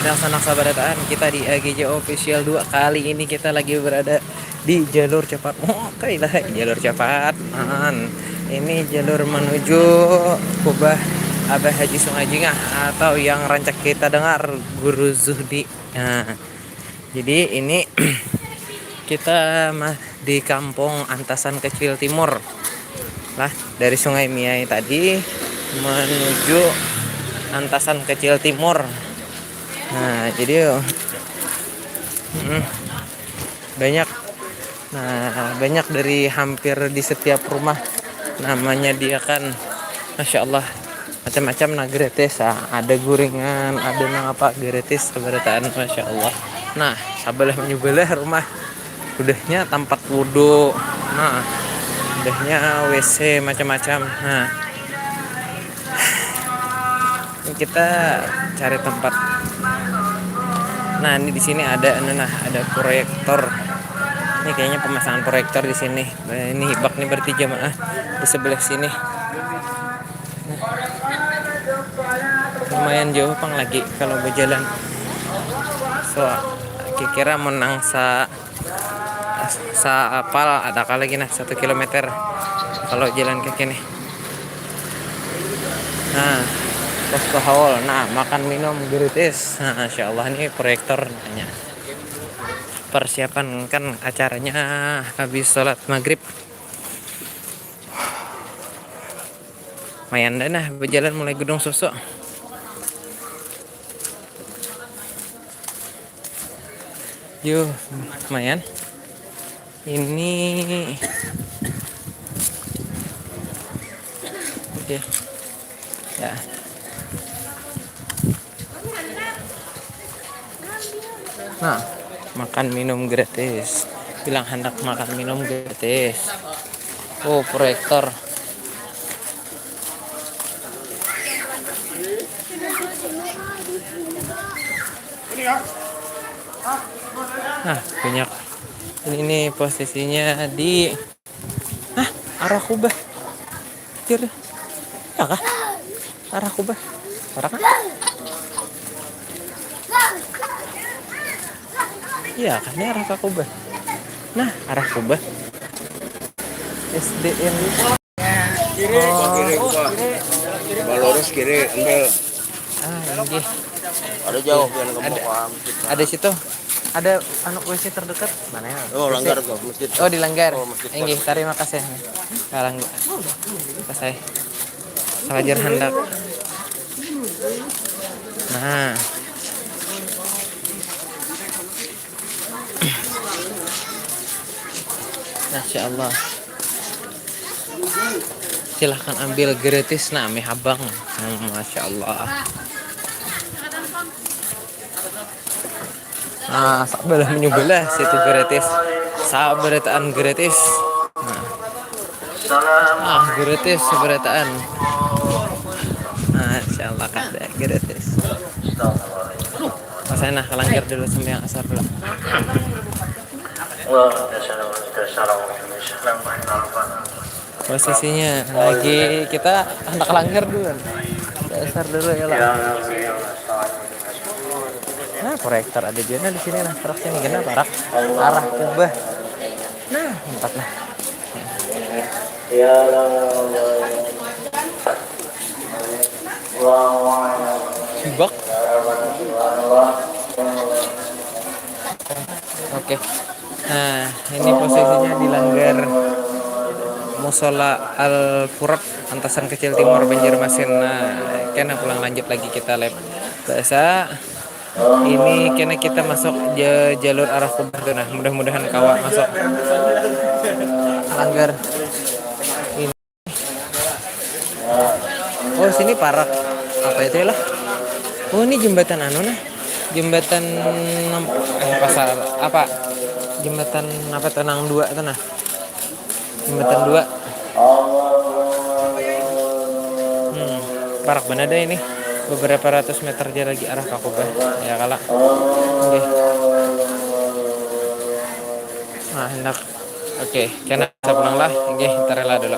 Sanak sabarataan kita di AGJ Official 2. Kali ini kita lagi berada di jalur cepat. Oke lah, jalur cepat. Ini jalur menuju Kubah Abah Haji Sungai Jingah atau yang rancak kita dengar Guru Zuhdi. Nah, jadi ini kita di kampung Antasan Kecil Timur lah, dari Sungai Miai tadi menuju Antasan Kecil Timur. Nah, jadi banyak banyak dari hampir di setiap rumah namanya dia kan, masya Allah, macam-macam gratis. Ada guringan, ada apa gratis keberatan, masya Allah. Nah, sabalah menyubalah rumah udahnya tampak wudhu, nah udahnya WC macam-macam. Nah, ini kita cari tempat. Nah, ini di sini ada proyektor. Ini kayaknya pemasangan proyektor di sini. Nah, ini bak nih berarti jamaah di sebelah sini. Nah, lumayan jauh pang lagi kalau berjalan. So, kira-kira menang sa apal ada kali lagi 1 kilometer kalau jalan kaki nih. Nah, posko haul. Nah, makan minum gratis. Nah, insya Allah ini proyektor namanya. Persiapan kan acaranya habis sholat maghrib. Lumayan dah berjalan mulai Gedung Sosok. Yuh, lumayan. Ini oke. Ya. Nah, makan minum gratis. Bilang hendak makan minum gratis. Oh, proyektor. Nah, banyak. Ini posisinya di arah Kubah. Kira ya kah? Arah Kubah. Arah kan? Iya kan, ini arah Kubah. Nah, arah Kubah. SDN Kiri, Balurus kiri, ambil. Ini Ada jauh kan ada situ. Ada WC terdekat mana ya? Oh, langgar tuh masjid. Oh, dilanggar. Oh, masjid. Terima kasih. Kalang kasih. Sahajar hendak. Nah. Masya Allah. Silahkan ambil gratis meh abang. Masya Allah. Nah, sabalah menyubalah situ gratis. Sabarataan gratis. Nah, gratis sabarataan. Masya Allah kada gratis. Pasana kelanggar dulu sampai yang asar dulu. Posisinya lagi kita hendak langgar dulu. Asar dulu ya lah. Nah, proyektor ada juga di sini. Nah, terus sini gana parak arah Kubah. Nah, empat lah. Sibak. Oke. Nah, ini posisinya di langgar Musola Al Furab Antasan Kecil Timur Banjarmasin. Nah, kena pulang lanjut lagi kita lab bahasa. Ini kena kita masuk jalur arah Kubah tuh. Nah, mudah-mudahan kawa masuk langgar ini. Oh, sini parak apa itu lah? Oh, ini jembatan jembatan pasar apa? Jembatan apa, Tenang 2 itu nah. Jembatan 2. Parak benar deh ini. Beberapa ratus meter dia lagi arah ke Kubah. Ya kalah. Oke. Nah, hendak. Oke, kena saya pulang lah. Oke, ntar lah dulu.